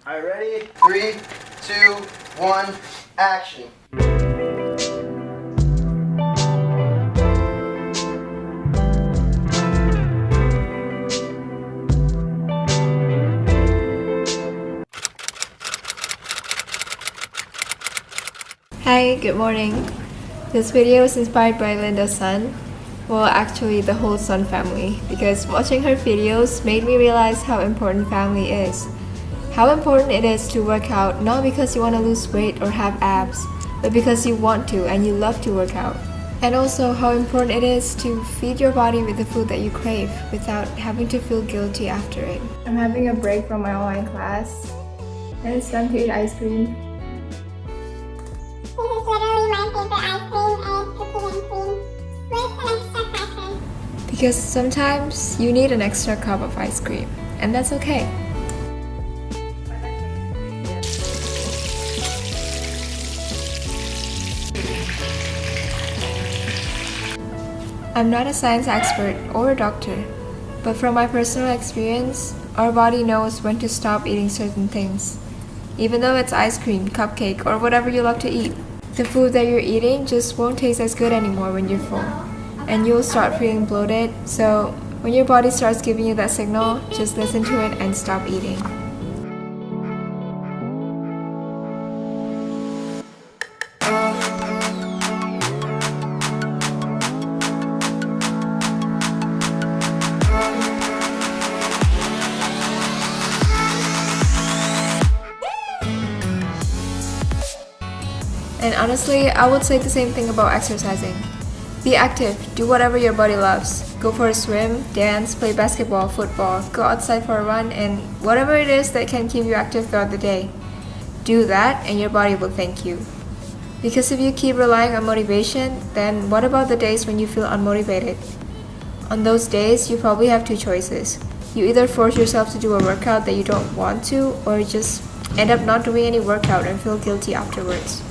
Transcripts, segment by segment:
Alright, ready? 3, 2, 1, action. Hi, good morning. This video is inspired by Linda's son. Well, actually the whole Sun family, because watching her videos made me realize how important family is. How important it is to work out, not because you want to lose weight or have abs, but because you want to and you love to work out. And also how important it is to feed your body with the food that you crave without having to feel guilty after it. I'm having a break from my online class, and it's time to eat ice cream. This is literally my favorite ice cream, and it's cookies and cream with an extra cracker. Because sometimes you need an extra cup of ice cream, and that's okay. I'm not a science expert or a doctor, but from my personal experience, our body knows when to stop eating certain things. Even though it's ice cream, cupcake, or whatever you love to eat, the food that you're eating just won't taste as good anymore when you're full. And you'll start feeling bloated, so when your body starts giving you that signal, just listen to it and stop eating. And honestly, I would say the same thing about exercising. Be active, do whatever your body loves. Go for a swim, dance, play basketball, football, go outside for a run, and whatever it is that can keep you active throughout the day. Do that and your body will thank you. Because if you keep relying on motivation, then what about the days when you feel unmotivated? On those days, you probably have two choices. You either force yourself to do a workout that you don't want to, or just end up not doing any workout and feel guilty afterwards.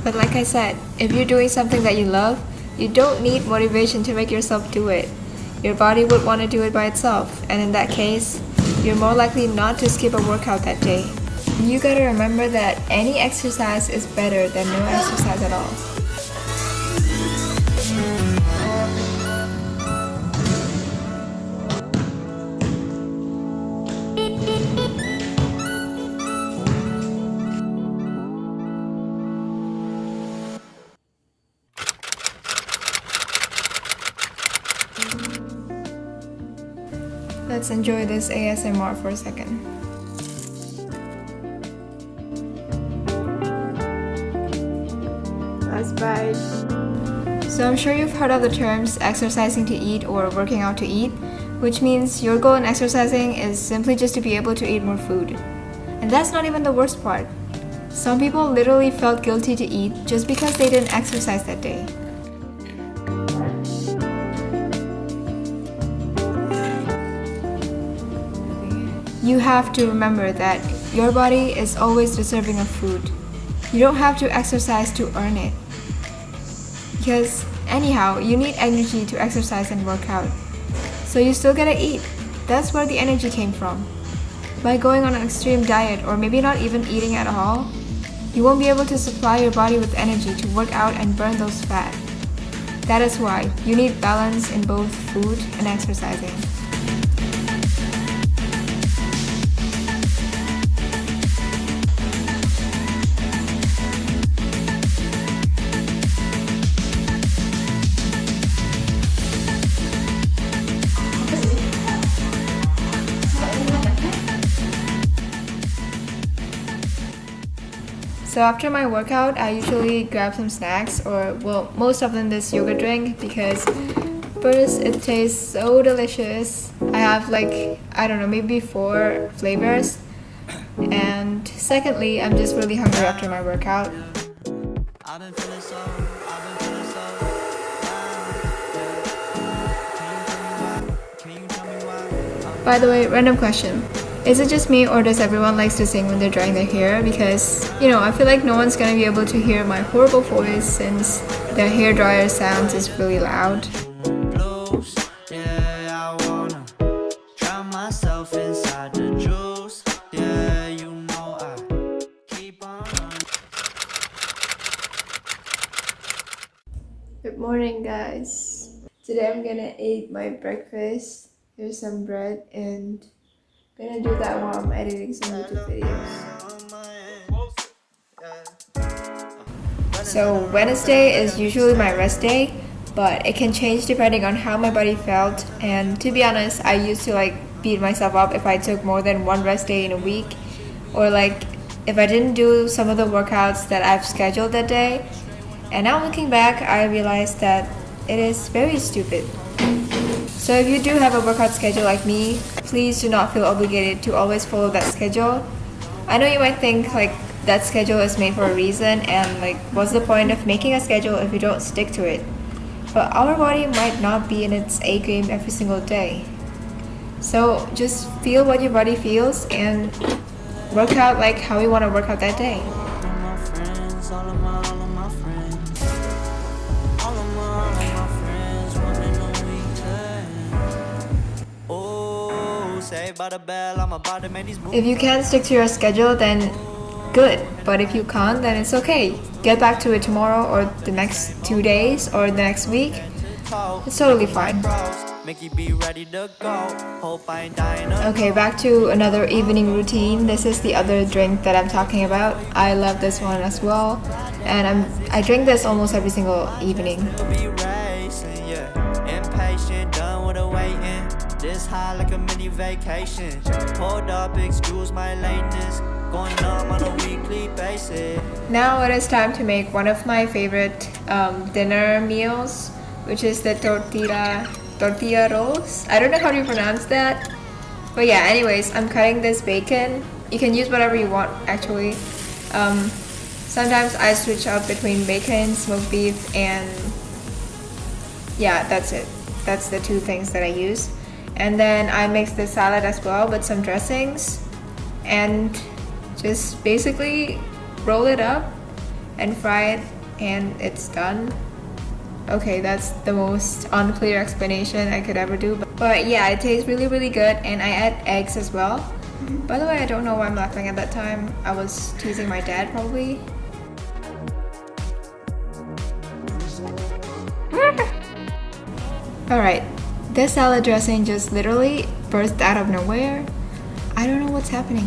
But like I said, if you're doing something that you love, you don't need motivation to make yourself do it. Your body would want to do it by itself, and in that case, you're more likely not to skip a workout that day. You gotta remember that any exercise is better than no exercise at all. Let's enjoy this ASMR for a second. Last bite. So I'm sure you've heard of the terms exercising to eat or working out to eat, which means your goal in exercising is simply just to be able to eat more food. And that's not even the worst part. Some people literally felt guilty to eat just because they didn't exercise that day. You have to remember that your body is always deserving of food. You don't have to exercise to earn it. Because anyhow, you need energy to exercise and work out. So you still gotta eat. That's where the energy came from. By going on an extreme diet or maybe not even eating at all, you won't be able to supply your body with energy to work out and burn those fat. That is why you need balance in both food and exercising. So after my workout, I usually grab some snacks, or well, most of them this yogurt drink, because first, it tastes so delicious. I have I don't know, maybe 4 flavors. And secondly, I'm just really hungry after my workout. By the way, random question. Is it just me, or does everyone likes to sing when they're drying their hair? Because, I feel like no one's gonna be able to hear my horrible voice since the hairdryer sounds is really loud. Yeah, I wanna drown myself inside the juice. Yeah, you Morning, guys. Today I'm gonna eat my breakfast. Here's some bread and I'm gonna do that while I'm editing some YouTube videos. So Wednesday is usually my rest day, but it can change depending on how my body felt. And to be honest, I used to beat myself up if I took more than one rest day in a week, or if I didn't do some of the workouts that I've scheduled that day. And now looking back, I realized that it is very stupid. So if you do have a workout schedule like me, please do not feel obligated to always follow that schedule. I know you might think that schedule is made for a reason and what's the point of making a schedule if you don't stick to it? But our body might not be in its A game every single day. So just feel what your body feels and work out how you want to work out that day. If you can't stick to your schedule, then good. But if you can't, then it's okay. Get back to it tomorrow or the next 2 days or the next week. It's totally fine. Okay, back to another evening routine. This is the other drink that I'm talking about. I love this one as well. And I drink this almost every single evening. This high like a mini vacation. Hold up, excuse my lateness. Going on a weekly basis. Now it is time to make one of my favorite dinner meals, which is the tortilla rolls. I don't know how to pronounce that, but yeah. Anyways, I'm cutting this bacon. You can use whatever you want actually. Sometimes I switch up between bacon, smoked beef, and yeah, that's it. That's the two things that I use. And then I mix the salad as well with some dressings and just basically roll it up and fry it and it's done. Okay, that's the most unclear explanation I could ever do. But yeah, it tastes really, really good and I add eggs as well. By the way, I don't know why I'm laughing at that time. I was teasing my dad probably. Alright. This salad dressing just literally burst out of nowhere. I don't know what's happening.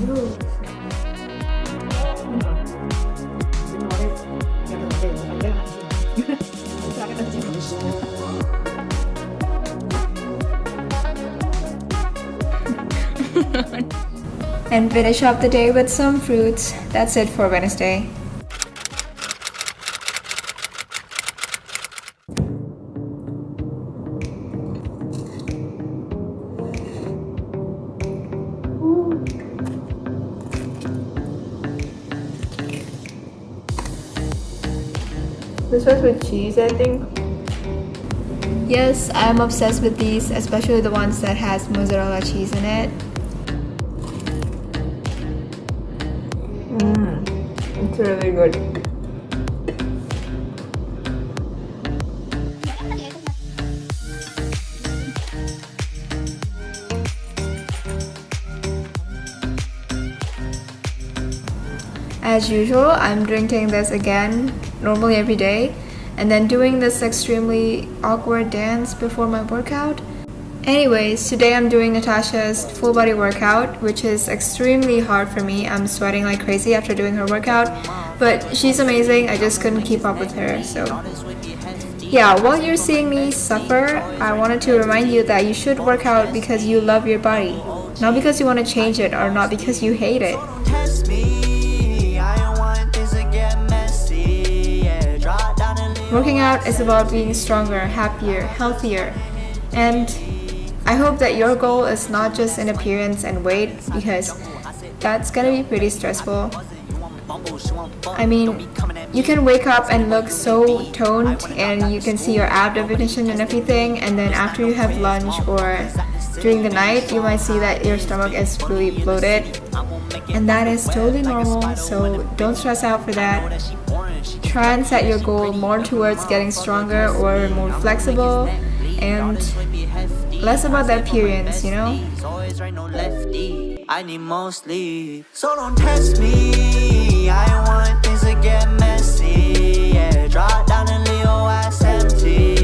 And finish up the day with some fruits. That's it for Wednesday. This was with cheese, I think. Yes, I'm obsessed with these, especially the ones that has mozzarella cheese in it. It's really good. As usual, I'm drinking this again, normally every day, and then doing this extremely awkward dance before my workout. Anyways, today I'm doing Natacha's full body workout, which is extremely hard for me. I'm sweating like crazy after doing her workout, but she's amazing. I just couldn't keep up with her, so yeah, while you're seeing me suffer, I wanted to remind you that you should work out because you love your body, not because you want to change it or not because you hate it. Working out is about being stronger, happier, healthier, and I hope that your goal is not just in appearance and weight, because that's gonna be pretty stressful. I mean, you can wake up and look so toned and you can see your ab definition and everything, and then after you have lunch or during the night you might see that your stomach is really bloated, and that is totally normal, so don't stress out for that. Try and set your goal more towards getting stronger or more flexible and less about the appearance, you know? I need more sleep, so don't test me. I want things to get messy. Yeah, drop down and leave your ass empty.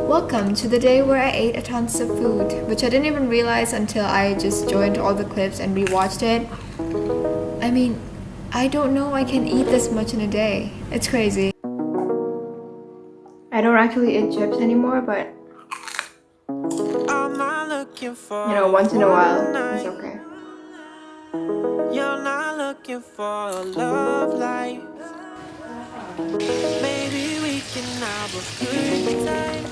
Welcome to the day where I ate a tons of food, which I didn't even realize until I just joined all the clips and rewatched it. I mean, I don't know I can eat this much in a day. It's crazy. I don't actually eat chips anymore, but you know, once in a while, it's okay. You're not looking for a love life. Maybe we can have a good time.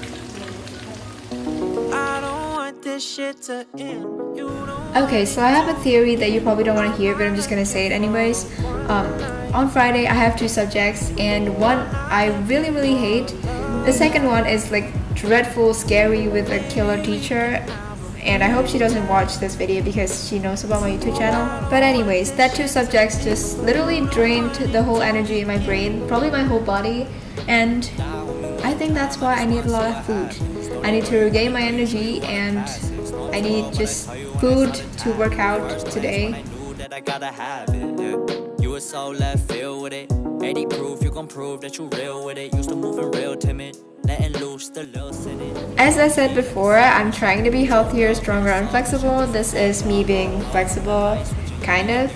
I don't want this shit to end. You don't. Okay, so I have a theory that you probably don't want to hear, but I'm just gonna say it anyways. On Friday, I have 2 subjects, and one I really hate. The second one is like dreadful, scary with a killer teacher. And I hope she doesn't watch this video because she knows about my YouTube channel. But anyways, that 2 subjects just literally drained the whole energy in my brain, probably my whole body. And I think that's why I need a lot of food. I need to regain my energy and I need just food to work out today. I gotta have it, yeah. You were so left field with it. 80 proof, you gon' prove that you real with it. Used to moving real timid, letting loose the little city. As I said before, I'm trying to be healthier, stronger, and flexible. This is me being flexible, kind of.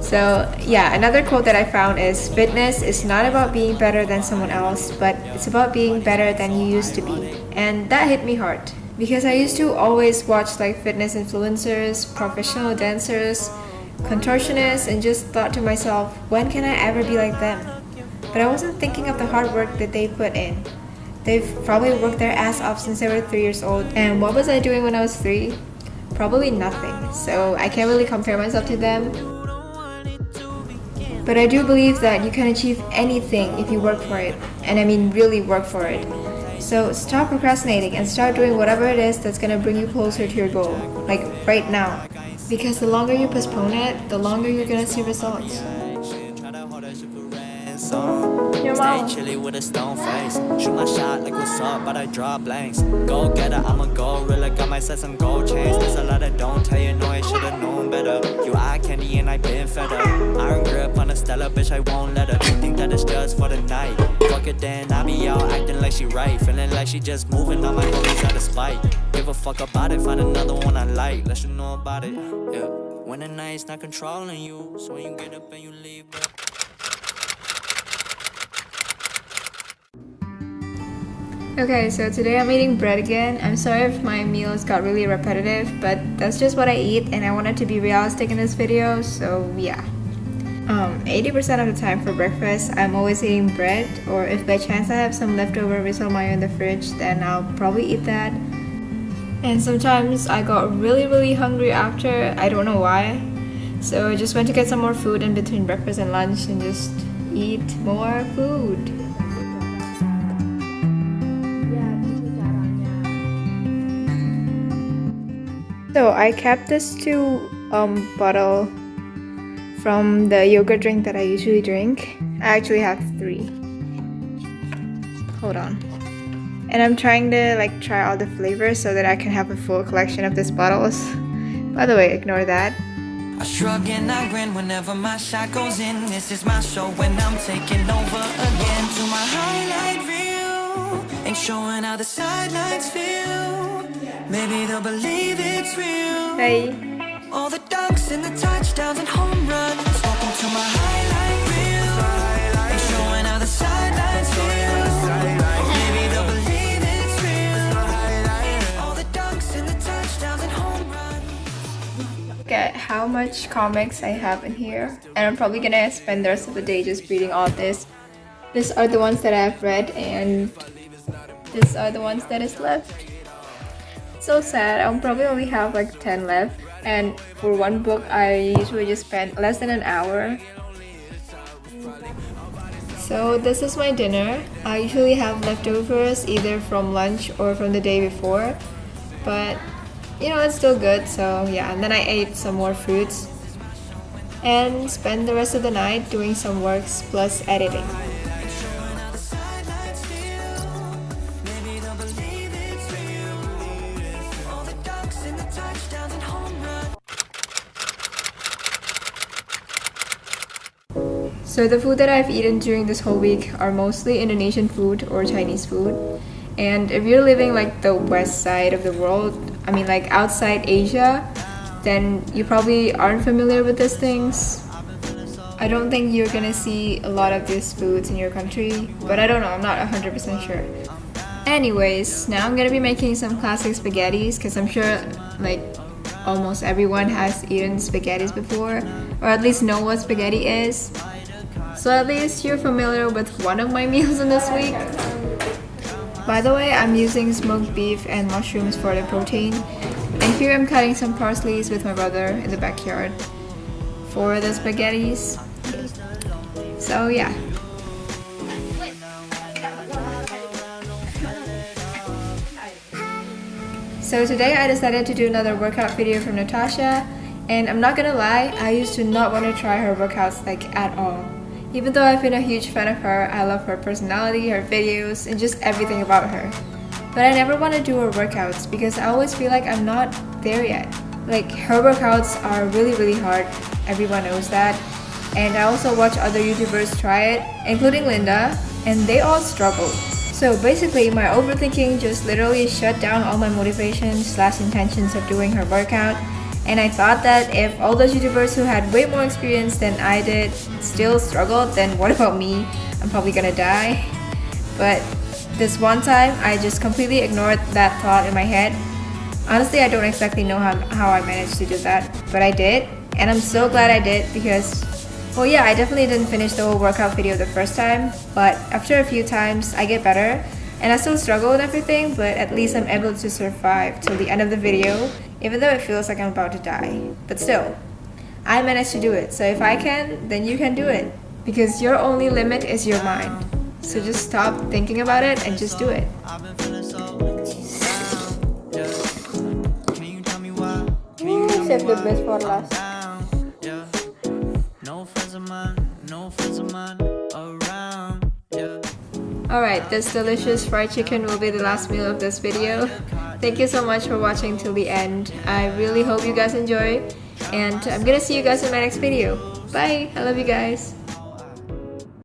So yeah, another quote that I found is, fitness is not about being better than someone else, but it's about being better than you used to be. And that hit me hard. Because I used to always watch like fitness influencers, professional dancers, contortionists, and just thought to myself, when can I ever be like them? But I wasn't thinking of the hard work that they put in. They've probably worked their ass off since they were 3 years old. And what was I doing when I was 3? Probably nothing. So I can't really compare myself to them. But I do believe that you can achieve anything if you work for it. And I mean really work for it. So stop procrastinating and start doing whatever it is that's gonna bring you closer to your goal. Like right now. Because the longer you postpone it, the longer you're gonna see results. Your mom. Stay chilly with a stone face. Shoot my shot like what's up, but I draw blanks. Go getter, I'm a gorilla. Got my set some gold chains. There's a lot that don't tell you, no, I should've known better. You eye candy and I been fed up. Iron grip on a Stella, bitch, I won't let her. Think that it's just for the night. Fuck it then, I be out acting like she right. Feeling like she just moving on my homies out of spite. Give a fuck about it, find another one I like. Let you know about it, yeah. When the night's not controlling you, so when you get up and you leave. Okay, so today I'm eating bread again. I'm sorry if my meals got really repetitive, but that's just what I eat and I wanted to be realistic in this video, so yeah. 80% of the time for breakfast, I'm always eating bread, or if by chance I have some leftover risotto mayo in the fridge, then I'll probably eat that. And sometimes I got really hungry after, I don't know why. So I just went to get some more food in between breakfast and lunch and just eat more food. So I kept this 2 bottle from the yogurt drink that I usually drink. I actually have 3. Hold on. And I'm trying to like try all the flavors so that I can have a full collection of these bottles. By the way, ignore that. I shrug and I grin whenever my shot goes in. This is my show when I'm taking over again. To my highlight reel, ain't showing how the sidelines feel. Maybe they'll believe it's real. Hey. All the dunks and the touchdowns and home runs. Welcome to my highlight reel. Ain't showing how the sidelines feel. Maybe they'll believe it's real. All the dunks and the touchdowns and home runs. Look at how much comics I have in here. And I'm probably gonna spend the rest of the day just reading all this. These are the ones that I've read and these are the ones that is left. So sad. I'll probably only have like 10 left, and for one book I usually just spend less than an hour. So this is my dinner. I usually have leftovers either from lunch or from the day before, but you know, it's still good, so yeah. And then I ate some more fruits and spent the rest of the night doing some works plus editing. So the food that I've eaten during this whole week are mostly Indonesian food or Chinese food. And if you're living like the west side of the world, I mean like outside Asia, then you probably aren't familiar with these things. I don't think you're gonna see a lot of these foods in your country, but I don't know, I'm not 100% sure. Anyways, now I'm gonna be making some classic spaghettis because I'm sure like almost everyone has eaten spaghettis before, or at least know what spaghetti is. So at least you're familiar with one of my meals in this week. By the way, I'm using smoked beef and mushrooms for the protein. And here I'm cutting some parsleys with my brother in the backyard for the spaghettis. So yeah. So today I decided to do another workout video from Natacha, and I'm not gonna lie, I used to not want to try her workouts like at all. Even though I've been a huge fan of her, I love her personality, her videos, and just everything about her. But I never want to do her workouts because I always feel like I'm not there yet. Like her workouts are really hard, everyone knows that. And I also watch other YouTubers try it, including Linda, and they all struggle. So basically, my overthinking just literally shut down all my motivation/intentions of doing her workout. And I thought that if all those YouTubers who had way more experience than I did still struggled, then what about me? I'm probably gonna die. But this one time, I just completely ignored that thought in my head. Honestly, I don't exactly know how I managed to do that, but I did. And I'm so glad I did because, well yeah, I definitely didn't finish the whole workout video the first time, but after a few times, I get better. And I still struggle with everything, but at least I'm able to survive till the end of the video, even though it feels like I'm about to die. But still, I managed to do it. So if I can, then you can do it. Because your only limit is your mind. So just stop thinking about it and just do it. Save the best for last. Alright, this delicious fried chicken will be the last meal of this video. Thank you so much for watching till the end. I really hope you guys enjoy, and I'm gonna see you guys in my next video. Bye! I love you guys.